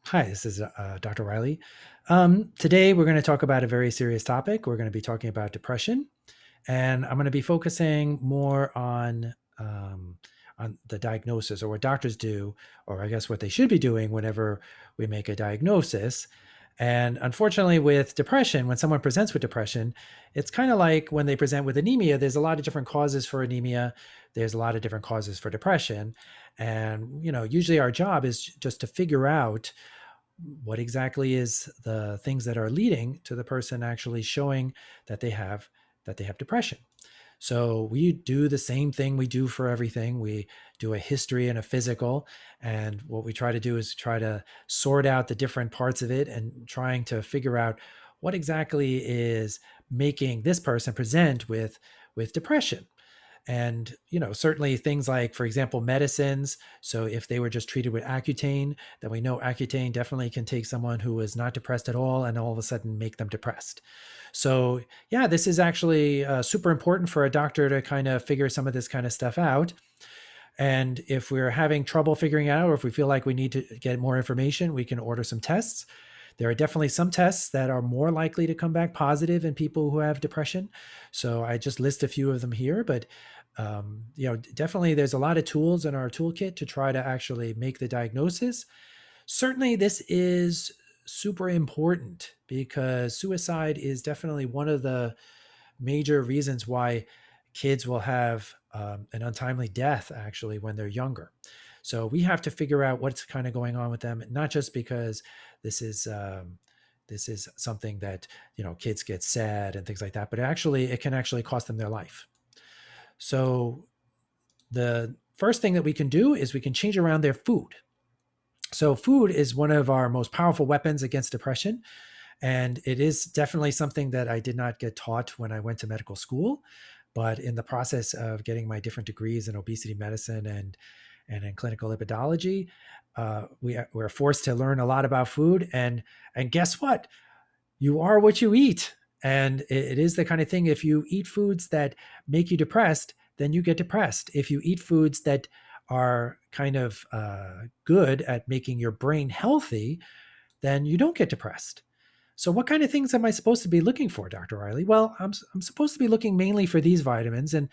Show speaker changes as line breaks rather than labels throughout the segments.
Hi, this is Dr. Reilly. Today, we're going to talk about a very serious topic. We're going to be talking about depression, and I'm going to be focusing more on the diagnosis or what doctors do, or I guess what they should be doing whenever we make a diagnosis. And unfortunately, with depression, when someone presents with depression, it's kind of like when they present with anemia. There's a lot of different causes for anemia. There's a lot of different causes for depression, and usually our job is just to figure out what exactly is the things that are leading to the person actually showing that they have depression. So we do the same thing we do for everything. We do a history and a physical, and what we try to do is try to sort out the different parts of it and trying to figure out what exactly is making this person present with depression. And certainly things like, for example, medicines. So if they were just treated with Accutane, then we know Accutane definitely can take someone who is not depressed at all and all of a sudden make them depressed. So yeah, this is actually super important for a doctor to kind of figure some of this kind of stuff out. And if we're having trouble figuring it out, or if we feel like we need to get more information, we can order some tests. There are definitely some tests that are more likely to come back positive in people who have depression. So I just list a few of them here, but definitely there's a lot of tools in our toolkit to try to actually make the diagnosis. Certainly, this is super important because suicide is definitely one of the major reasons why kids will have an untimely death actually when they're younger. So we have to figure out what's kind of going on with them, not just because this is this is something that kids get sad and things like that, but actually it can actually cost them their life. So the first thing that we can do is we can change around their food. So food is one of our most powerful weapons against depression. And it is definitely something that I did not get taught when I went to medical school. But in the process of getting my different degrees in obesity medicine and in clinical lipidology, we're forced to learn a lot about food. And guess what? You are what you eat. And it is the kind of thing, if you eat foods that make you depressed, then you get depressed. If you eat foods that are kind of good at making your brain healthy, then you don't get depressed. So, what kind of things am I supposed to be looking for, Dr. Reilly? Well, I'm supposed to be looking mainly for these vitamins and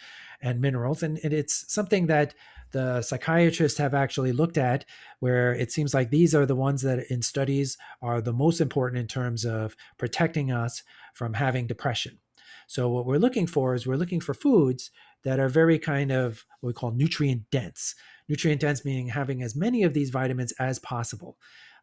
minerals. And it's something that the psychiatrists have actually looked at, where it seems like these are the ones that in studies are the most important in terms of protecting us from having depression. So, what we're looking for is we're looking for foods that are very kind of what we call nutrient dense. Nutrient dense meaning having as many of these vitamins as possible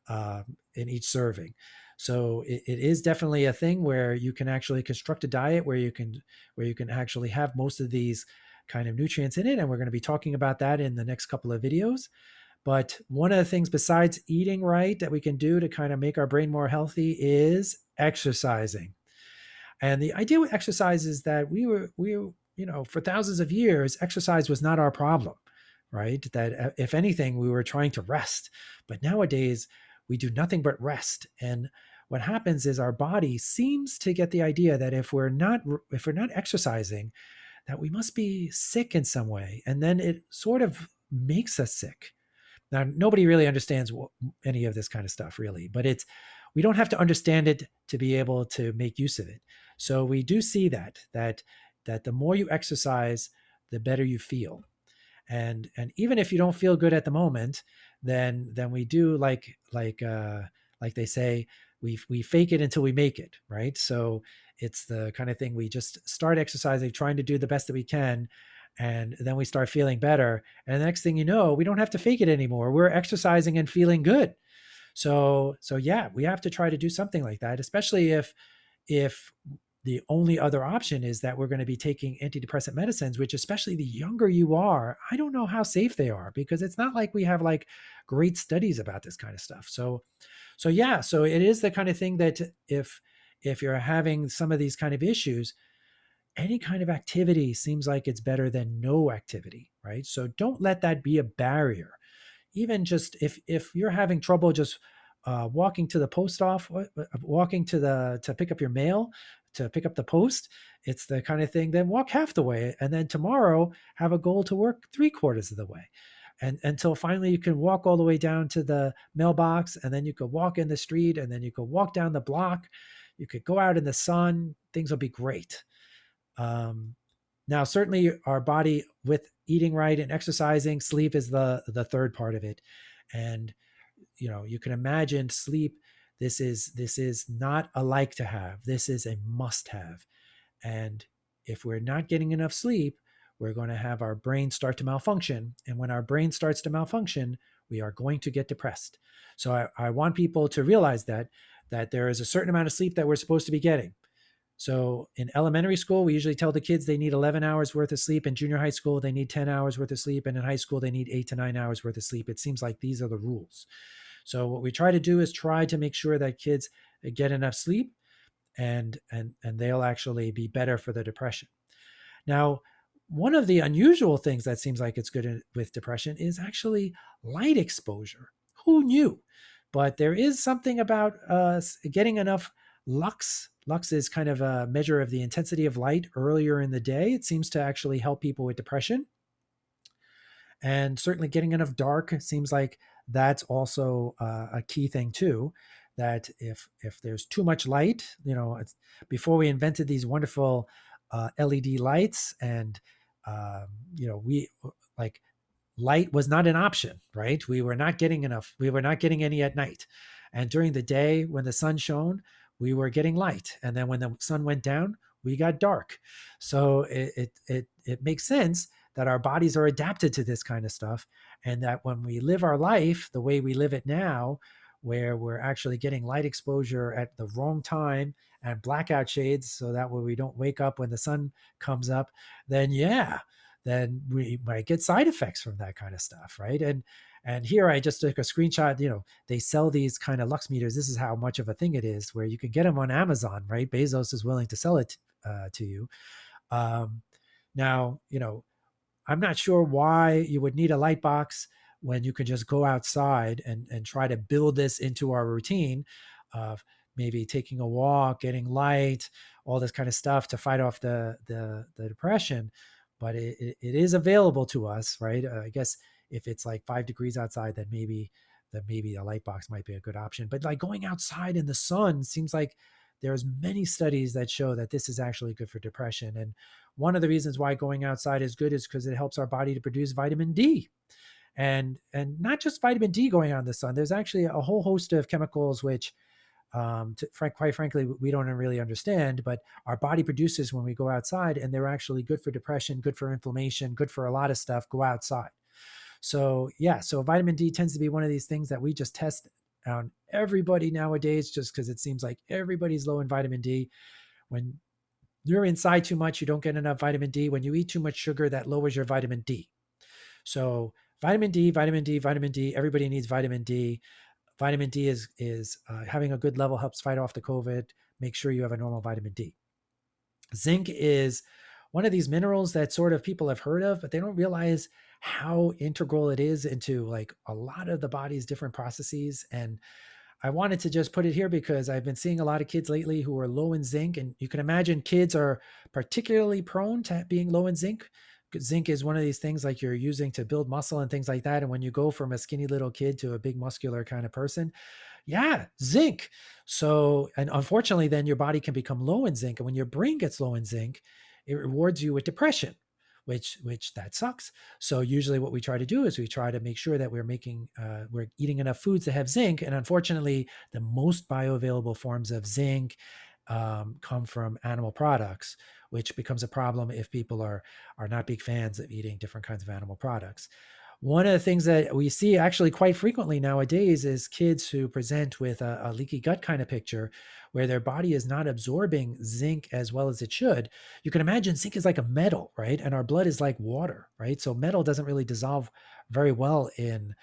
in each serving. So it is definitely a thing where you can actually construct a diet where you can actually have most of these kind of nutrients in it, and we're going to be talking about that in the next couple of videos. But one of the things besides eating right that we can do to kind of make our brain more healthy is exercising. And the idea with exercise is that for thousands of years, exercise was not our problem, right? That if anything, we were trying to rest. But nowadays, we do nothing but rest. And what happens is our body seems to get the idea that if we're not exercising, that we must be sick in some way. And then it sort of makes us sick. Now, nobody really understands any of this kind of stuff, really, but we don't have to understand it to be able to make use of it. So we do see that the more you exercise, the better you feel. And even if you don't feel good at the moment, then we do like they say, we fake it until we make it, right? So it's the kind of thing, we just start exercising, trying to do the best that we can, and then we start feeling better. And the next thing you know, we don't have to fake it anymore. We're exercising and feeling good. So yeah, we have to try to do something like that, especially if the only other option is that we're going to be taking antidepressant medicines, which, especially the younger you are, I don't know how safe they are, because it's not like we have like great studies about this kind of stuff. So yeah, so it is the kind of thing that if you're having some of these kind of issues, any kind of activity seems like it's better than no activity, right? So don't let that be a barrier. Even just if you're having trouble just walking to the post office, walking to pick up your mail, to pick up the post, it's the kind of thing, then walk half the way, and then tomorrow have a goal to work three-quarters of the way. and until finally you can walk all the way down to the mailbox, and then you could walk in the street, and then you could walk down the block. You could go out in the sun. Things will be great. Um, Now, certainly, our body with eating right and exercising, sleep is the third part of it, and you can imagine sleep. This is not a like to have. This is a must have. And if we're not getting enough sleep, we're going to have our brain start to malfunction. And when our brain starts to malfunction, we are going to get depressed. So I want people to realize that there is a certain amount of sleep that we're supposed to be getting. So in elementary school, we usually tell the kids they need 11 hours worth of sleep. In junior high school, they need 10 hours worth of sleep. And in high school, they need 8 to 9 hours worth of sleep. It seems like these are the rules. So what we try to do is try to make sure that kids get enough sleep, and they'll actually be better for the depression. Now, one of the unusual things that seems like it's good with depression is actually light exposure. Who knew? But there is something about getting enough lux. Lux is kind of a measure of the intensity of light earlier in the day. It seems to actually help people with depression. And certainly getting enough dark seems like that's also a key thing too. That if there's too much light, before we invented these wonderful LED lights, and we like light was not an option, right? We were not getting enough. We were not getting any at night. And during the day, when the sun shone, we were getting light. And then when the sun went down, we got dark. So it makes sense that our bodies are adapted to this kind of stuff. And that when we live our life the way we live it now, where we're actually getting light exposure at the wrong time and blackout shades so that way we don't wake up when the sun comes up, then yeah, then we might get side effects from that kind of stuff, right? And here I just took a screenshot. They sell these kind of lux meters. This is how much of a thing it is, where you can get them on Amazon, right? Bezos is willing to sell it to you. Um, Now, I'm not sure why you would need a light box when you can just go outside and try to build this into our routine of maybe taking a walk, getting light, all this kind of stuff to fight off the depression. But it is available to us, right? I guess if it's like 5 degrees outside, then maybe a light box might be a good option. But like going outside in the sun seems like there's many studies that show that this is actually good for depression. And one of the reasons why going outside is good is because it helps our body to produce vitamin D. And not just vitamin D going out in the sun. There's actually a whole host of chemicals which, quite frankly, we don't really understand, but our body produces when we go outside, and they're actually good for depression, good for inflammation, good for a lot of stuff. Go outside. So yeah, so vitamin D tends to be one of these things that we just test on everybody nowadays, just because it seems like everybody's low in vitamin D. When you're inside too much, you don't get enough vitamin D. When you eat too much sugar, that lowers your vitamin D. So vitamin D, vitamin D, vitamin D. Everybody needs vitamin D. Vitamin D is having a good level helps fight off the COVID. Make sure you have a normal vitamin D. Zinc is one of these minerals that sort of people have heard of, but they don't realize how integral it is into like a lot of the body's different processes. And I wanted to just put it here because I've been seeing a lot of kids lately who are low in zinc, and you can imagine kids are particularly prone to being low in zinc. Zinc is one of these things like you're using to build muscle and things like that. And when you go from a skinny little kid to a big muscular kind of person, yeah, zinc. So, and unfortunately, then your body can become low in zinc. And when your brain gets low in zinc, it rewards you with depression, which that sucks. So usually what we try to do is we try to make sure that we're eating enough foods that have zinc. And unfortunately, the most bioavailable forms of zinc come from animal products, which becomes a problem if people are not big fans of eating different kinds of animal products. One of the things that we see actually quite frequently nowadays is kids who present with a leaky gut kind of picture where their body is not absorbing zinc as well as it should. You can imagine zinc is like a metal, right? And our blood is like water, right? So metal doesn't really dissolve very well in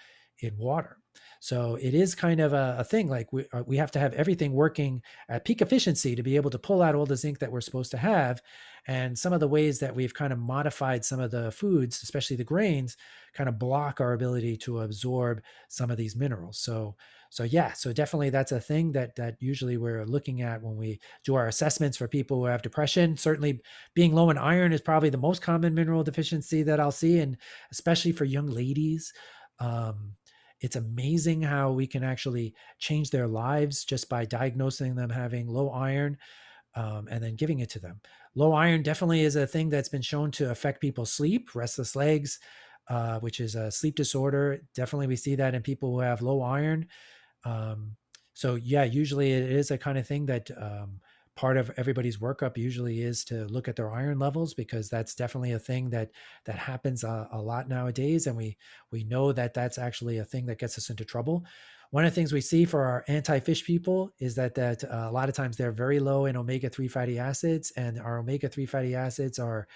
water. So it is kind of a thing. Like we have to have everything working at peak efficiency to be able to pull out all the zinc that we're supposed to have. And some of the ways that we've kind of modified some of the foods, especially the grains, kind of block our ability to absorb some of these minerals. So yeah, so definitely that's a thing that usually we're looking at when we do our assessments for people who have depression. Certainly being low in iron is probably the most common mineral deficiency that I'll see, and especially for young ladies. Um, it's amazing how we can actually change their lives just by diagnosing them having low iron, and then giving it to them. Low iron definitely is a thing that's been shown to affect people's sleep, restless legs, which is a sleep disorder. Definitely, we see that in people who have low iron. Um, so yeah, usually it is a kind of thing that part of everybody's workup usually is to look at their iron levels, because that's definitely a thing that happens a lot nowadays, and we know that that's actually a thing that gets us into trouble. One of the things we see for our anti-fish people is that a lot of times they're very low in omega-3 fatty acids, and our omega-3 fatty acids are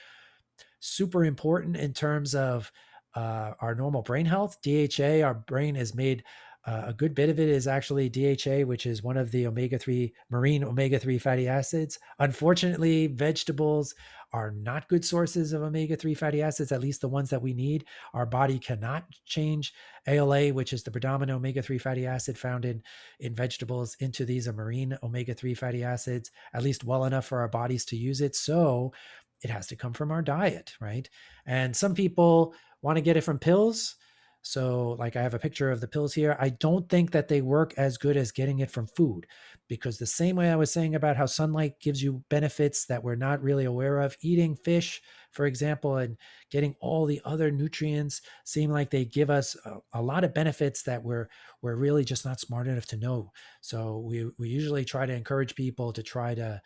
super important in terms of our normal brain health. DHA, our brain is made, a good bit of it is actually DHA, which is one of the omega-3, marine omega-3 fatty acids. Unfortunately, vegetables are not good sources of omega-3 fatty acids, at least the ones that we need. Our body cannot change ALA, which is the predominant omega-3 fatty acid found in vegetables, into these marine omega-3 fatty acids, at least well enough for our bodies to use it. So it has to come from our diet, right? And some people want to get it from pills. So, like, I have a picture of the pills here. I don't think that they work as good as getting it from food, because the same way I was saying about how sunlight gives you benefits that we're not really aware of, eating fish, for example, and getting all the other nutrients seem like they give us a lot of benefits that we're really just not smart enough to know. So we usually try to encourage people to try to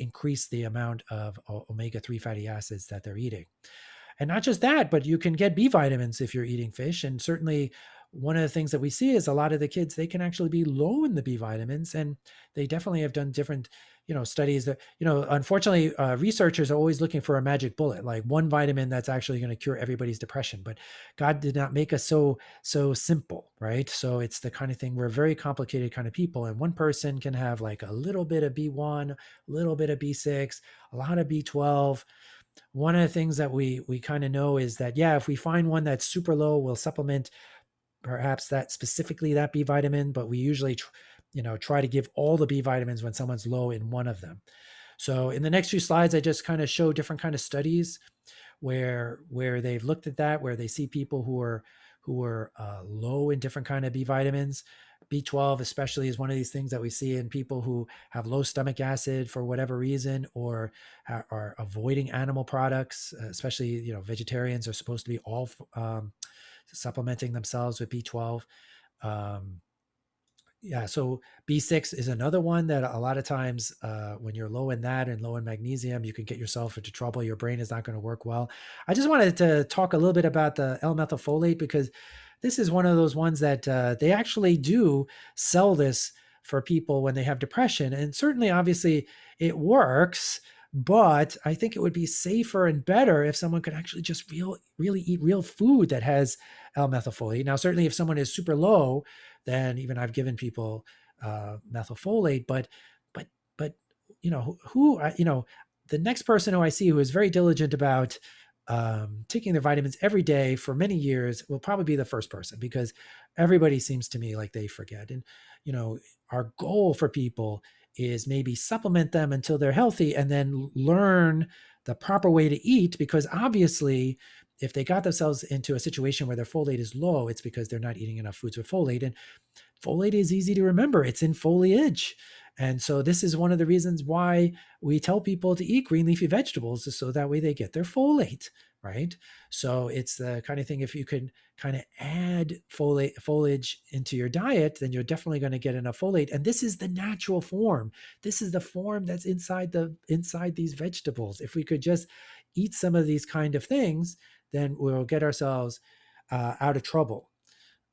increase the amount of omega-3 fatty acids that they're eating. And not just that, but you can get B vitamins if you're eating fish. And certainly, one of the things that we see is a lot of the kids, they can actually be low in the B vitamins. And they definitely have done different, studies that, unfortunately, researchers are always looking for a magic bullet, like one vitamin that's actually going to cure everybody's depression. But God did not make us so simple, right? So it's the kind of thing, we're very complicated kind of people. And one person can have like a little bit of B1, a little bit of B6, a lot of B12. One of the things that we kind of know is that, yeah, if we find one that's super low, we'll supplement perhaps that, specifically that B vitamin, but we usually try to give all the B vitamins when someone's low in one of them. So in the next few slides, I just kind of show different kind of studies where they've looked at that, where they see people who are low in different kind of B vitamins. B12 especially is one of these things that we see in people who have low stomach acid for whatever reason, or are avoiding animal products. Especially, vegetarians are supposed to be all supplementing themselves with B12. Um, yeah, so B6 is another one that a lot of times, when you're low in that and low in magnesium, you can get yourself into trouble. Your brain is not going to work well. I just wanted to talk a little bit about the L-methylfolate, because this is one of those ones that they actually do sell this for people when they have depression. And certainly, obviously, it works, but I think it would be safer and better if someone could actually just really eat real food that has L-methylfolate. Now, certainly, if someone is super low, then even I've given people methylfolate. But but the next person who I see who is very diligent about taking their vitamins every day for many years will probably be the first person, because everybody seems to me like they forget. And our goal for people is maybe supplement them until they're healthy, and then learn the proper way to eat, because obviously, if they got themselves into a situation where their folate is low, it's because they're not eating enough foods with folate. And folate is easy to remember. It's in foliage. And so this is one of the reasons why we tell people to eat green leafy vegetables, is so that way they get their folate, right? So it's the kind of thing, if you can kind of add foliage into your diet, then you're definitely going to get enough folate. And this is the natural form. This is the form that's inside these vegetables. If we could just eat some of these kind of things, then we'll get ourselves out of trouble.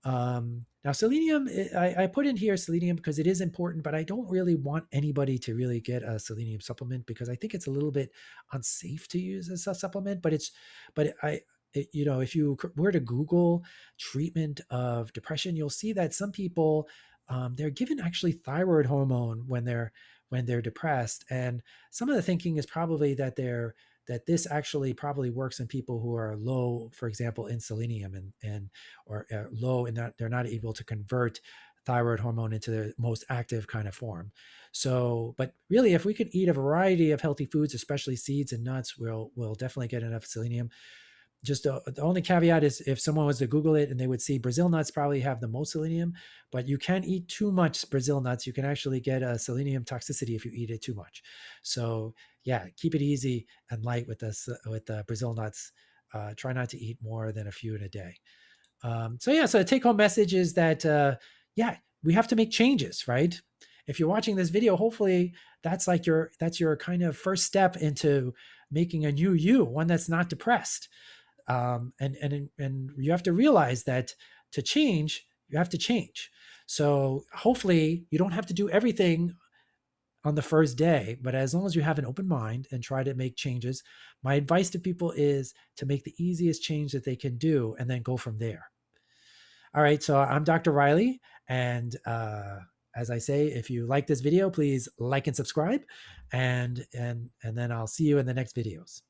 Now, selenium, I put in here selenium because it is important, but I don't really want anybody to really get a selenium supplement, because I think it's a little bit unsafe to use as a supplement. But if you were to Google treatment of depression, you'll see that some people, they're given actually thyroid hormone when they're depressed, and some of the thinking is probably that this actually probably works in people who are low, for example, in selenium, and or low in that they're not able to convert thyroid hormone into the most active kind of form. So, but really, if we could eat a variety of healthy foods, especially seeds and nuts, we'll definitely get enough selenium. Just the only caveat is if someone was to Google it and they would see Brazil nuts probably have the most selenium, but you can't eat too much Brazil nuts. You can actually get a selenium toxicity if you eat it too much. So yeah, keep it easy and light with this with the Brazil nuts. Try not to eat more than a few in a day. So yeah, so the take home message is that yeah, we have to make changes, right? If you're watching this video, hopefully that's your kind of first step into making a new you, one that's not depressed. And you have to realize that to change, you have to change. So hopefully you don't have to do everything on the first day, but as long as you have an open mind and try to make changes, my advice to people is to make the easiest change that they can do and then go from there. All right, so I'm Dr. Reilly, and as I say, if you like this video, please like and subscribe, and then I'll see you in the next videos.